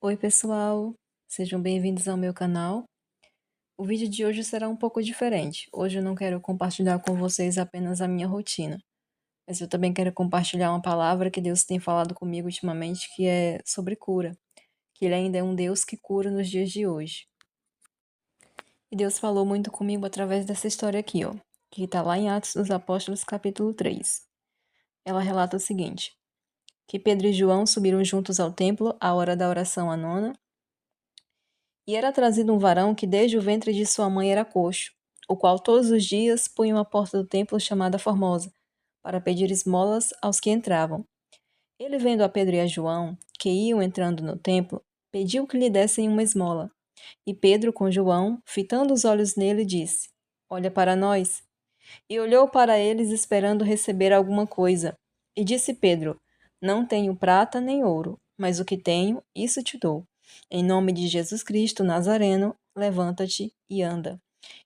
Oi, pessoal, sejam bem-vindos ao meu canal. O vídeo de hoje será um pouco diferente. Hoje eu não quero compartilhar com vocês apenas a minha rotina, mas eu também quero compartilhar uma palavra que Deus tem falado comigo ultimamente, que é sobre cura, que Ele ainda é um Deus que cura nos dias de hoje. E Deus falou muito comigo através dessa história aqui, ó, que está lá em Atos dos Apóstolos, capítulo 3. Ela relata o seguinte, que Pedro e João subiram juntos ao templo à hora da oração à nona. E era trazido um varão que desde o ventre de sua mãe era coxo, o qual todos os dias punham à porta do templo chamada Formosa, para pedir esmolas aos que entravam. Ele, vendo a Pedro e a João, que iam entrando no templo, pediu que lhe dessem uma esmola. E Pedro, com João, fitando os olhos nele, disse: Olha para nós. E olhou para eles, esperando receber alguma coisa. E disse Pedro: Não tenho prata nem ouro, mas o que tenho, isso te dou. Em nome de Jesus Cristo Nazareno, levanta-te e anda.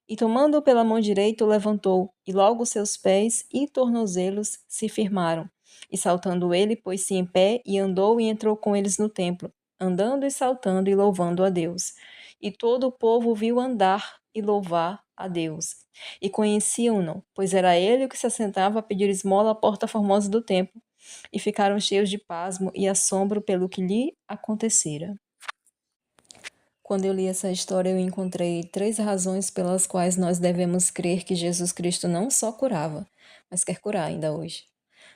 E tomando-o pela mão direita, o levantou, e logo seus pés e tornozelos se firmaram. E saltando ele, pôs-se em pé e andou e entrou com eles no templo, andando e saltando e louvando a Deus. E todo o povo viu andar e louvar a Deus. E conheciam-no, pois era ele o que se assentava a pedir esmola à porta formosa do templo. E ficaram cheios de pasmo e assombro pelo que lhe acontecera. Quando eu li essa história, eu encontrei 3 razões pelas quais nós devemos crer que Jesus Cristo não só curava, mas quer curar ainda hoje.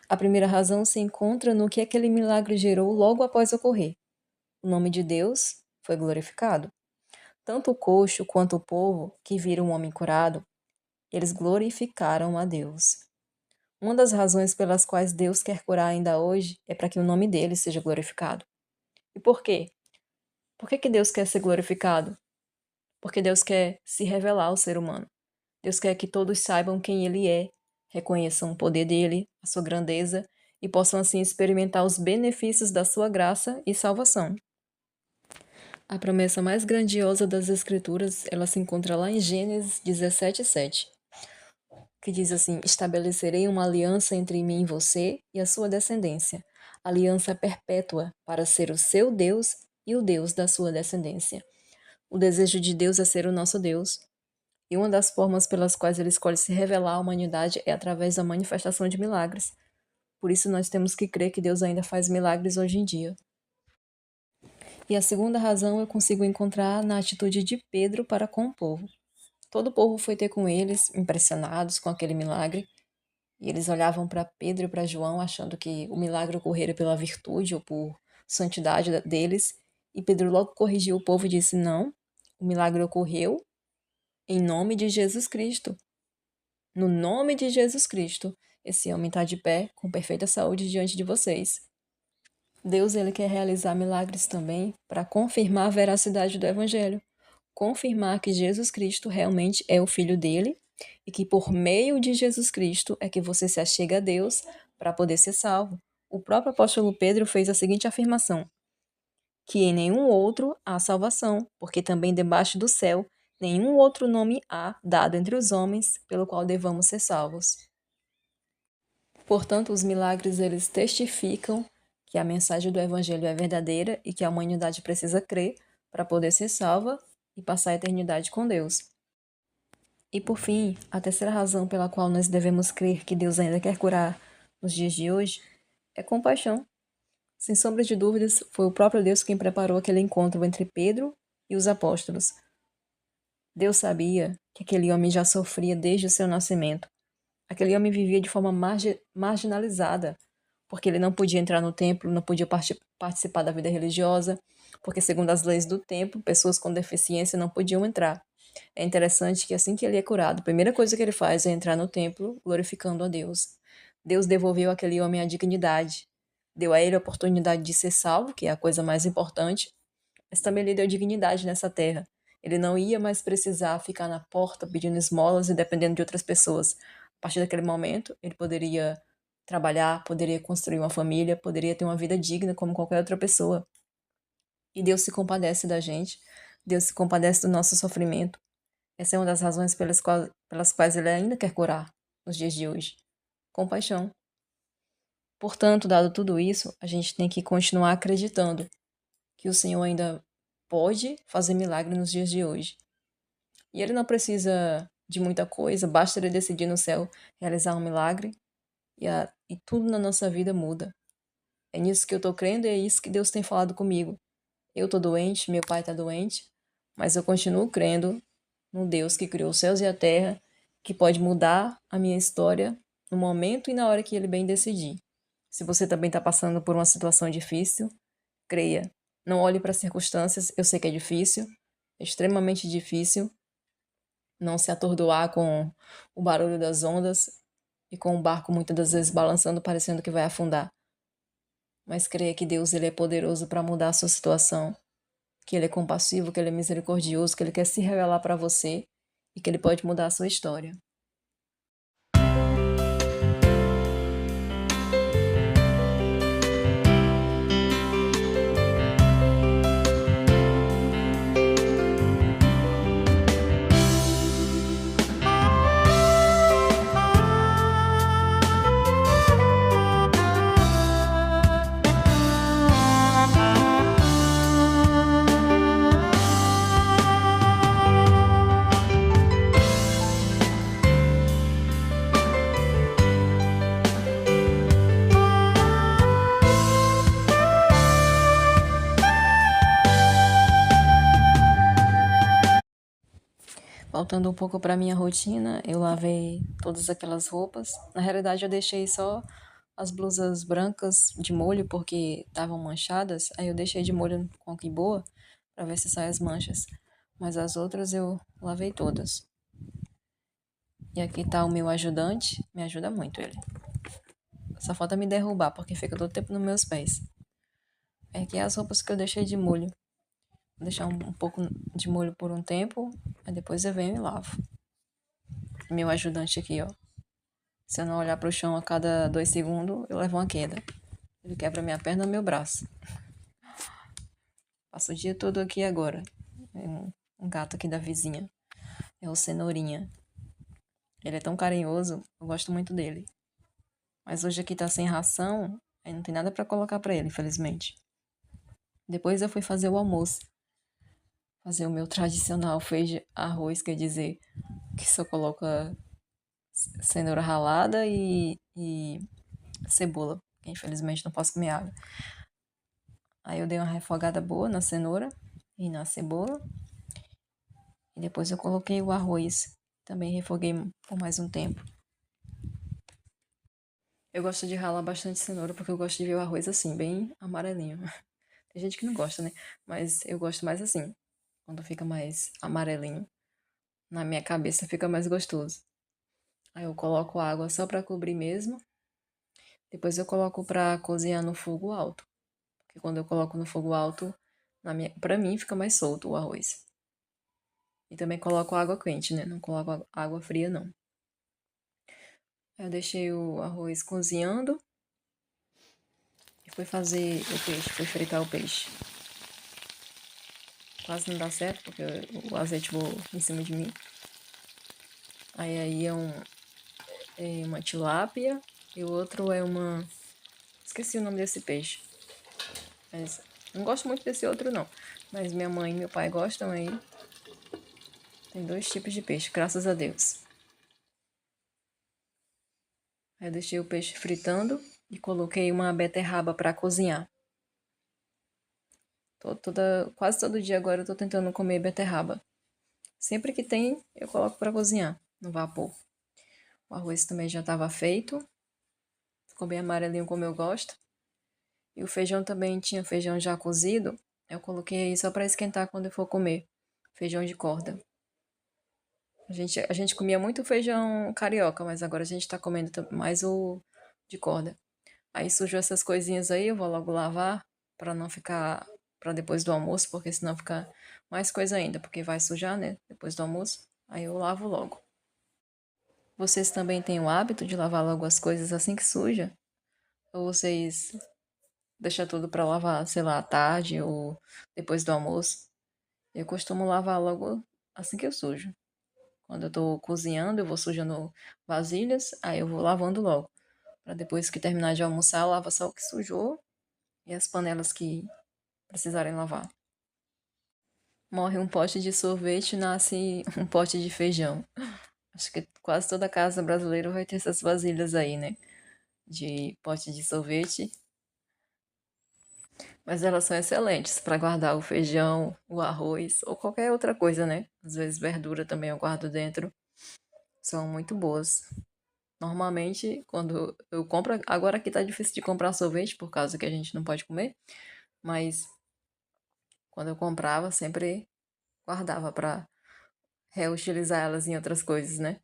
A primeira razão se encontra no que aquele milagre gerou logo após ocorrer. O nome de Deus foi glorificado. Tanto o coxo quanto o povo, que viram o homem curado, eles glorificaram a Deus. Uma das razões pelas quais Deus quer curar ainda hoje é para que o nome dele seja glorificado. E por quê? Por que Deus quer ser glorificado? Porque Deus quer se revelar ao ser humano. Deus quer que todos saibam quem Ele é, reconheçam o poder dele, a sua grandeza e possam assim experimentar os benefícios da sua graça e salvação. A promessa mais grandiosa das Escrituras, ela se encontra lá em Gênesis 17:7, que diz assim: Estabelecerei uma aliança entre mim e você e a sua descendência, aliança perpétua para ser o seu Deus e o Deus da sua descendência. O desejo de Deus é ser o nosso Deus. E uma das formas pelas quais ele escolhe se revelar à humanidade é através da manifestação de milagres. Por isso nós temos que crer que Deus ainda faz milagres hoje em dia. E a segunda razão eu consigo encontrar na atitude de Pedro para com o povo. Todo o povo foi ter com eles, impressionados com aquele milagre, e eles olhavam para Pedro e para João achando que o milagre ocorrera pela virtude ou por santidade deles, e Pedro logo corrigiu o povo e disse: Não, o milagre ocorreu em nome de Jesus Cristo. No nome de Jesus Cristo, esse homem está de pé, com perfeita saúde diante de vocês. Deus, ele quer realizar milagres também para confirmar a veracidade do Evangelho. Confirmar que Jesus Cristo realmente é o Filho dele e que por meio de Jesus Cristo é que você se achega a Deus para poder ser salvo. O próprio apóstolo Pedro fez a seguinte afirmação: que em nenhum outro há salvação, porque também debaixo do céu nenhum outro nome há dado entre os homens pelo qual devamos ser salvos. Portanto, os milagres eles testificam que a mensagem do evangelho é verdadeira e que a humanidade precisa crer para poder ser salva e passar a eternidade com Deus. E por fim, a terceira razão pela qual nós devemos crer que Deus ainda quer curar nos dias de hoje é compaixão. Sem sombra de dúvidas, foi o próprio Deus quem preparou aquele encontro entre Pedro e os apóstolos. Deus sabia que aquele homem já sofria desde o seu nascimento. Aquele homem vivia de forma marginalizada, porque ele não podia entrar no templo, não podia participar da vida religiosa, porque, segundo as leis do templo, pessoas com deficiência não podiam entrar. É interessante que assim que ele é curado, a primeira coisa que ele faz é entrar no templo, glorificando a Deus. Deus devolveu àquele homem a dignidade, deu a ele a oportunidade de ser salvo, que é a coisa mais importante, mas também lhe deu dignidade nessa terra. Ele não ia mais precisar ficar na porta pedindo esmolas e dependendo de outras pessoas. A partir daquele momento, ele poderia trabalhar, poderia construir uma família, poderia ter uma vida digna como qualquer outra pessoa. E Deus se compadece da gente, Deus se compadece do nosso sofrimento. Essa é uma das razões pelas quais Ele ainda quer curar nos dias de hoje. Compaixão. Portanto, dado tudo isso, a gente tem que continuar acreditando que o Senhor ainda pode fazer milagre nos dias de hoje. E Ele não precisa de muita coisa, basta Ele decidir no céu realizar um milagre e tudo na nossa vida muda. É nisso que eu tô crendo e é isso que Deus tem falado comigo. Eu tô doente, meu pai tá doente, mas eu continuo crendo no Deus que criou os céus e a terra, que pode mudar a minha história no momento e na hora que Ele bem decidir. Se você também está passando por uma situação difícil, creia. Não olhe para as circunstâncias, eu sei que é difícil, é extremamente difícil não se atordoar com o barulho das ondas e com o barco muitas das vezes balançando, parecendo que vai afundar. Mas creia que Deus ele é poderoso para mudar a sua situação, que Ele é compassivo, que Ele é misericordioso, que Ele quer se revelar para você e que Ele pode mudar a sua história. Voltando um pouco para minha rotina, eu lavei todas aquelas roupas. Na realidade, eu deixei só as blusas brancas de molho porque estavam manchadas. Aí eu deixei de molho com que boa para ver se saem as manchas. Mas as outras eu lavei todas. E aqui tá o meu ajudante, me ajuda muito ele. Só falta me derrubar porque fica todo tempo nos meus pés. Aqui é as roupas que eu deixei de molho. Vou deixar um pouco de molho por um tempo, aí depois eu venho e lavo. Meu ajudante aqui, ó. Se eu não olhar pro chão a cada 2 segundos, eu levo uma queda. Ele quebra minha perna ou meu braço. Passo o dia todo aqui agora. É um gato aqui da vizinha. É o Cenourinha. Ele é tão carinhoso, eu gosto muito dele. Mas hoje aqui tá sem ração, aí não tem nada pra colocar pra ele, infelizmente. Depois eu fui fazer o almoço. Fazer o meu tradicional feijão, arroz, quer dizer, que só coloca cenoura ralada e cebola. Que infelizmente não posso comer água. Aí eu dei uma refogada boa na cenoura e na cebola. E depois eu coloquei o arroz. Também refoguei por mais um tempo. Eu gosto de ralar bastante cenoura porque eu gosto de ver o arroz assim, bem amarelinho. Tem gente que não gosta, né? Mas eu gosto mais assim. Quando fica mais amarelinho. Na minha cabeça fica mais gostoso. Aí eu coloco água só pra cobrir mesmo. Depois eu coloco pra cozinhar no fogo alto. Porque quando eu coloco no fogo alto, pra mim fica mais solto o arroz. E também coloco água quente, né? Não coloco água fria, não. Aí eu deixei o arroz cozinhando e fui fazer o peixe, fui fritar o peixe. Quase não dá certo, porque o azeite voa em cima de mim. Aí é uma tilápia e o outro é uma... Esqueci o nome desse peixe. Mas não gosto muito desse outro, não. Mas minha mãe e meu pai gostam aí. Tem 2 tipos de peixe, graças a Deus. Aí eu deixei o peixe fritando e coloquei uma beterraba para cozinhar. Quase todo dia agora eu tô tentando comer beterraba. Sempre que tem, eu coloco para cozinhar no vapor. O arroz também já estava feito. Ficou bem amarelinho como eu gosto. E o feijão também tinha feijão já cozido. Eu coloquei aí só para esquentar quando eu for comer. Feijão de corda. A gente comia muito feijão carioca, mas agora a gente tá comendo mais o de corda. Aí sujou essas coisinhas aí, eu vou logo lavar para não ficar para depois do almoço, porque senão fica mais coisa ainda, porque vai sujar, né, depois do almoço. Aí eu lavo logo. Vocês também têm o hábito de lavar logo as coisas assim que suja? Ou vocês deixam tudo para lavar, sei lá, à tarde ou depois do almoço? Eu costumo lavar logo assim que eu sujo. Quando eu tô cozinhando, eu vou sujando vasilhas, aí eu vou lavando logo. Para depois que terminar de almoçar, lava só o que sujou e as panelas que precisarem lavar. Morre um pote de sorvete, nasce um pote de feijão. Acho que quase toda casa brasileira vai ter essas vasilhas aí, né? De pote de sorvete. Mas elas são excelentes para guardar o feijão, o arroz ou qualquer outra coisa, né? Às vezes verdura também eu guardo dentro. São muito boas. Normalmente, quando eu compro. Agora aqui tá difícil de comprar sorvete por causa que a gente não pode comer. Mas quando eu comprava, sempre guardava para reutilizar elas em outras coisas, né?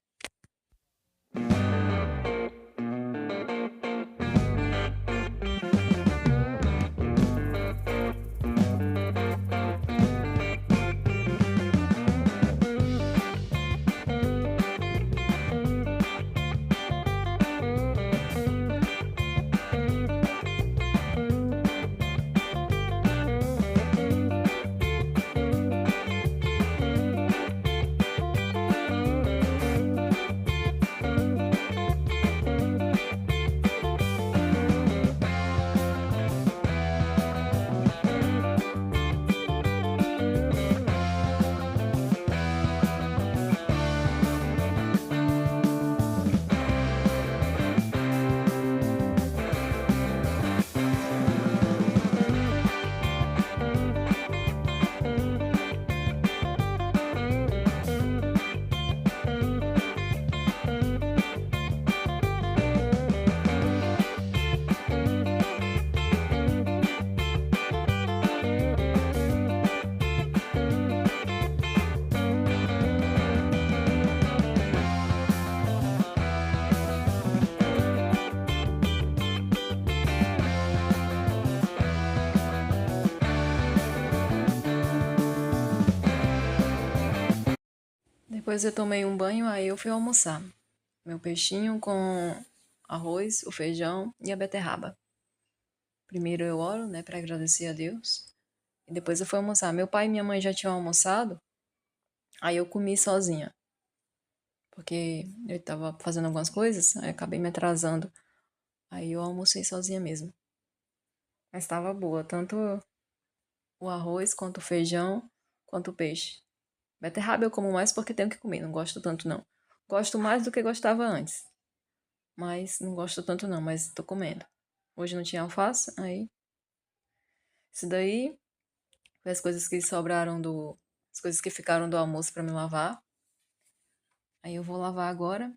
Depois eu tomei um banho, aí eu fui almoçar. Meu peixinho com arroz, o feijão e a beterraba. Primeiro eu oro, né, para agradecer a Deus. E depois eu fui almoçar. Meu pai e minha mãe já tinham almoçado, aí eu comi sozinha. Porque eu tava fazendo algumas coisas, aí acabei me atrasando. Aí eu almocei sozinha mesmo. Mas tava boa, tanto o arroz, quanto o feijão, quanto o peixe. Beterraba eu como mais porque tenho que comer, não gosto tanto não. Gosto mais do que gostava antes. Mas não gosto tanto não, mas tô comendo. Hoje não tinha alface, aí. Isso daí foi as coisas que sobraram do. As coisas que ficaram do almoço pra me lavar. Aí eu vou lavar agora.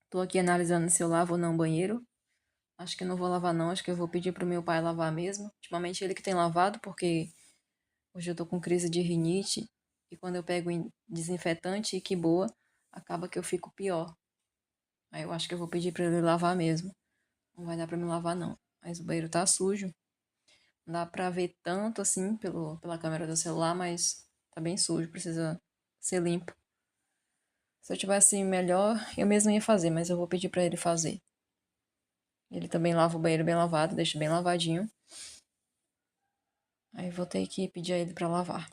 Tô aqui analisando se eu lavo ou não o banheiro. Acho que não vou lavar não, acho que eu vou pedir pro meu pai lavar mesmo. Ultimamente ele que tem lavado, porque hoje eu tô com crise de rinite. E quando eu pego desinfetante e que boa, acaba que eu fico pior. Aí eu acho que eu vou pedir pra ele lavar mesmo. Não vai dar pra me lavar não. Mas o banheiro tá sujo. Não dá pra ver tanto assim pela câmera do celular, mas tá bem sujo, precisa ser limpo. Se eu tivesse melhor, eu mesmo ia fazer, mas eu vou pedir pra ele fazer. Ele também lava o banheiro bem lavado, deixa bem lavadinho. Aí vou ter que pedir a ele pra lavar.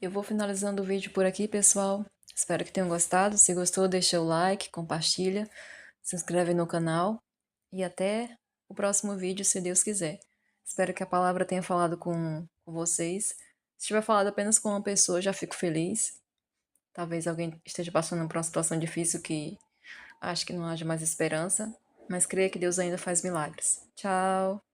Eu vou finalizando o vídeo por aqui, pessoal. Espero que tenham gostado. Se gostou, deixa o like, compartilha, se inscreve no canal e até o próximo vídeo, se Deus quiser. Espero que a palavra tenha falado com vocês. Se tiver falado apenas com uma pessoa, já fico feliz. Talvez alguém esteja passando por uma situação difícil que acho que não haja mais esperança, mas creia que Deus ainda faz milagres. Tchau!